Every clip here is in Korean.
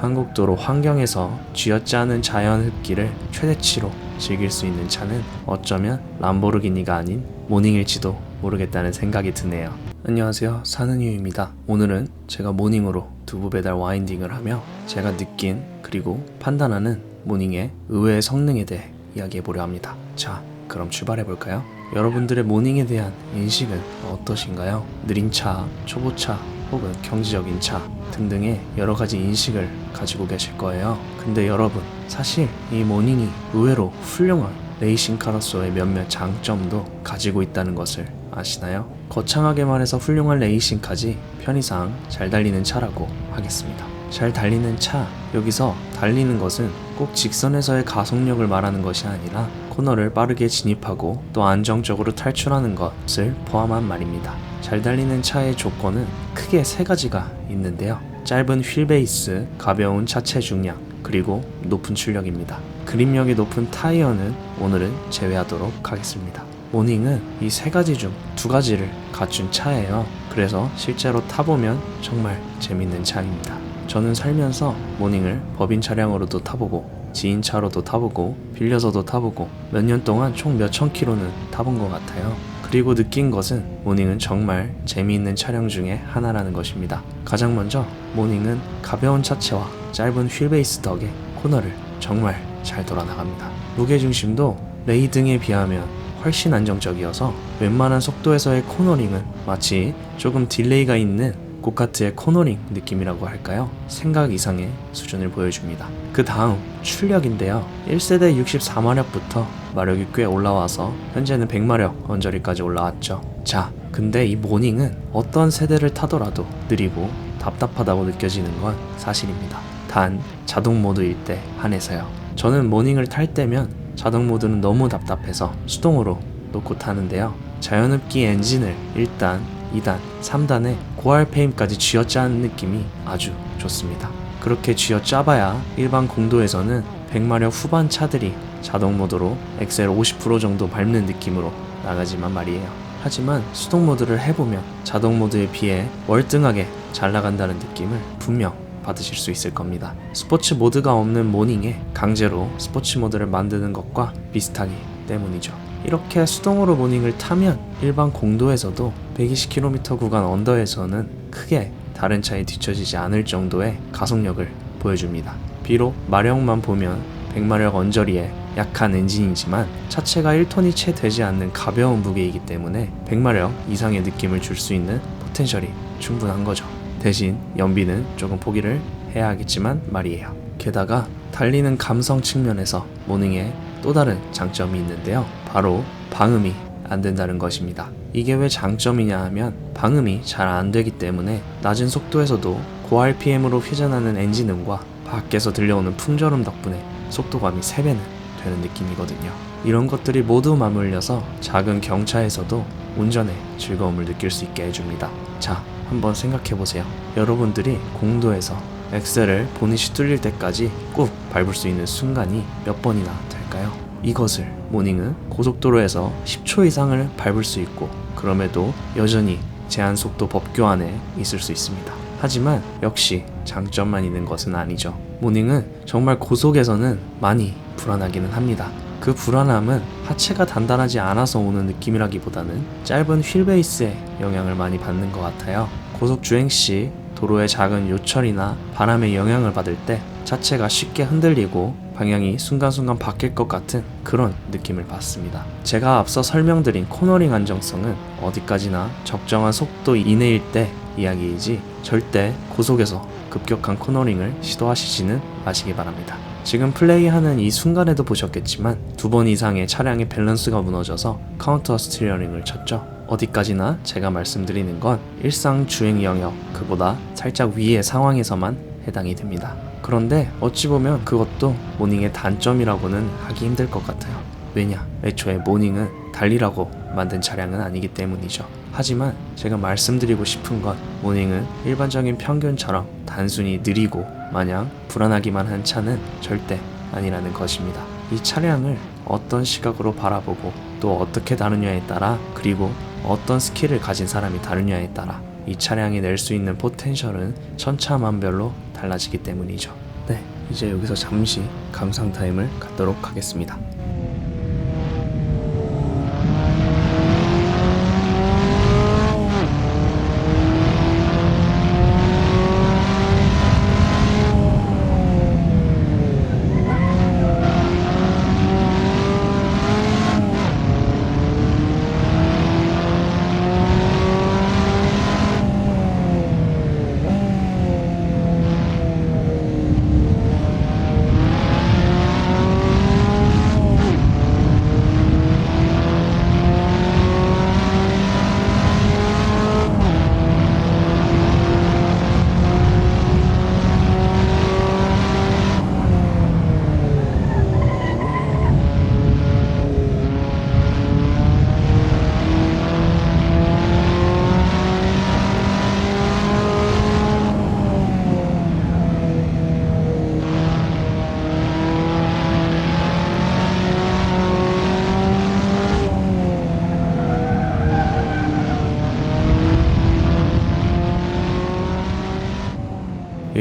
한국도로 환경에서 쥐어짜 않은 자연 흡기를 최대치로 즐길 수 있는 차는 어쩌면 람보르기니가 아닌 모닝일지도 모르겠다는 생각이 드네요. 안녕하세요, 사는이유입니다. 오늘은 제가 모닝으로 두부 배달 와인딩을 하며 제가 느낀 그리고 판단하는 모닝의 의외의 성능에 대해 이야기해보려 합니다. 자, 그럼 출발해볼까요? 여러분들의 모닝에 대한 인식은 어떠신가요? 느린 차, 초보차, 혹은 경제적인 차 등등의 여러가지 인식을 가지고 계실 거예요. 근데 여러분, 사실 이 모닝이 의외로 훌륭한 레이싱카로서의 몇몇 장점도 가지고 있다는 것을 아시나요? 거창하게 말해서 훌륭한 레이싱카지 편의상 잘 달리는 차라고 하겠습니다. 잘 달리는 차, 여기서 달리는 것은 꼭 직선에서의 가속력을 말하는 것이 아니라 코너를 빠르게 진입하고 또 안정적으로 탈출하는 것을 포함한 말입니다. 잘 달리는 차의 조건은 크게 세 가지가 있는데요. 짧은 휠베이스, 가벼운 차체 중량, 그리고 높은 출력입니다. 그립력이 높은 타이어는 오늘은 제외하도록 하겠습니다. 모닝은 이 세 가지 중 두 가지를 갖춘 차예요. 그래서 실제로 타보면 정말 재밌는 차입니다. 저는 살면서 모닝을 법인 차량으로도 타보고 지인차로도 타보고 빌려서도 타보고 몇 년 동안 총 몇천 킬로는 타본 것 같아요. 그리고 느낀 것은 모닝은 정말 재미있는 차량 중에 하나라는 것입니다. 가장 먼저 모닝은 가벼운 차체와 짧은 휠베이스 덕에 코너를 정말 잘 돌아 나갑니다. 무게중심도 레이 등에 비하면 훨씬 안정적이어서 웬만한 속도에서의 코너링은 마치 조금 딜레이가 있는 고카트의 코너링 느낌이라고 할까요? 생각 이상의 수준을 보여줍니다. 그 다음 출력인데요. 1세대 64마력부터 마력이 꽤 올라와서 현재는 100마력 언저리까지 올라왔죠. 자, 근데 이 모닝은 어떤 세대를 타더라도 느리고 답답하다고 느껴지는 건 사실입니다. 단 자동 모드일 때 한해서요. 저는 모닝을 탈 때면 자동 모드는 너무 답답해서 수동으로 놓고 타는데요. 자연흡기 엔진을 1단, 2단, 3단에 고RPM까지 쥐어짜는 느낌이 아주 좋습니다. 그렇게 쥐어짜봐야 일반 공도에서는 100마력 후반 차들이 자동 모드로 엑셀 50% 정도 밟는 느낌으로 나가지만 말이에요. 하지만 수동 모드를 해보면 자동 모드에 비해 월등하게 잘 나간다는 느낌을 분명 받으실 수 있을 겁니다. 스포츠 모드가 없는 모닝에 강제로 스포츠 모드를 만드는 것과 비슷하기 때문이죠. 이렇게 수동으로 모닝을 타면 일반 공도에서도 120km 구간 언더에서는 크게 다른 차에 뒤처지지 않을 정도의 가속력을 보여줍니다. 비록 마력만 보면 100마력 언저리에 약한 엔진이지만 차체가 1톤이 채 되지 않는 가벼운 무게이기 때문에 100마력 이상의 느낌을 줄 수 있는 포텐셜이 충분한 거죠. 대신 연비는 조금 포기를 해야 하겠지만 말이에요. 게다가 달리는 감성 측면에서 모닝에 또 다른 장점이 있는데요. 바로 방음이 안 된다는 것입니다. 이게 왜 장점이냐 하면 방음이 잘 안 되기 때문에 낮은 속도에서도 고RPM으로 회전하는 엔진음과 밖에서 들려오는 풍절음 덕분에 속도감이 3배는 되는 느낌이거든요. 이런 것들이 모두 맞물려서 작은 경차에서도 운전의 즐거움을 느낄 수 있게 해줍니다. 자, 한번 생각해보세요. 여러분들이 공도에서 엑셀을 보닛이 뚫릴 때까지 꾹 밟을 수 있는 순간이 몇 번이나 될까요? 이것을 모닝은 고속도로에서 10초 이상을 밟을 수 있고 그럼에도 여전히 제한속도 법규 안에 있을 수 있습니다. 하지만 역시 장점만 있는 것은 아니죠. 모닝은 정말 고속에서는 많이 불안하기는 합니다. 그 불안함은 하체가 단단하지 않아서 오는 느낌이라기보다는 짧은 휠베이스에 영향을 많이 받는 것 같아요. 고속 주행 시 도로의 작은 요철이나 바람의 영향을 받을 때 차체가 쉽게 흔들리고 방향이 순간순간 바뀔 것 같은 그런 느낌을 받습니다. 제가 앞서 설명드린 코너링 안정성은 어디까지나 적정한 속도 이내일 때 이야기이지 절대 고속에서 급격한 코너링을 시도하시지는 마시기 바랍니다. 지금 플레이하는 이 순간에도 보셨겠지만 2번 이상의 차량의 밸런스가 무너져서 카운터 스티어링을 쳤죠. 어디까지나 제가 말씀드리는 건 일상 주행 영역 그보다 살짝 위의 상황에서만 해당이 됩니다. 그런데 어찌 보면 그것도 모닝의 단점이라고는 하기 힘들 것 같아요. 왜냐? 애초에 모닝은 달리라고 만든 차량은 아니기 때문이죠. 하지만 제가 말씀드리고 싶은 건 모닝은 일반적인 평균처럼 단순히 느리고 마냥 불안하기만 한 차는 절대 아니라는 것입니다. 이 차량을 어떤 시각으로 바라보고 또 어떻게 다루냐에 따라 그리고 어떤 스킬을 가진 사람이 다루냐에 따라 이 차량이 낼 수 있는 포텐셜은 천차만별로 달라지기 때문이죠. 네, 이제 여기서 잠시 감상 타임을 갖도록 하겠습니다.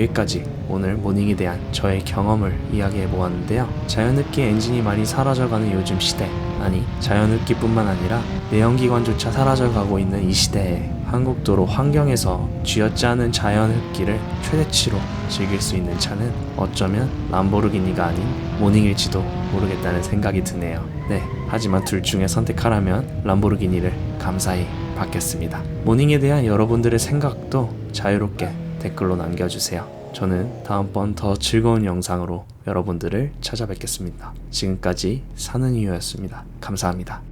여기까지 오늘 모닝에 대한 저의 경험을 이야기해 보았는데요. 자연흡기 엔진이 많이 사라져가는 요즘 시대, 아니 자연흡기뿐만 아니라 내연기관조차 사라져가고 있는 이 시대에 한국도로 환경에서 쥐어짜 않은 자연흡기를 최대치로 즐길 수 있는 차는 어쩌면 람보르기니가 아닌 모닝일지도 모르겠다는 생각이 드네요. 네, 하지만 둘 중에 선택하라면 람보르기니를 감사히 받겠습니다. 모닝에 대한 여러분들의 생각도 자유롭게 댓글로 남겨주세요. 저는 다음번 더 즐거운 영상으로 여러분들을 찾아뵙겠습니다. 지금까지 사는 이유였습니다. 감사합니다.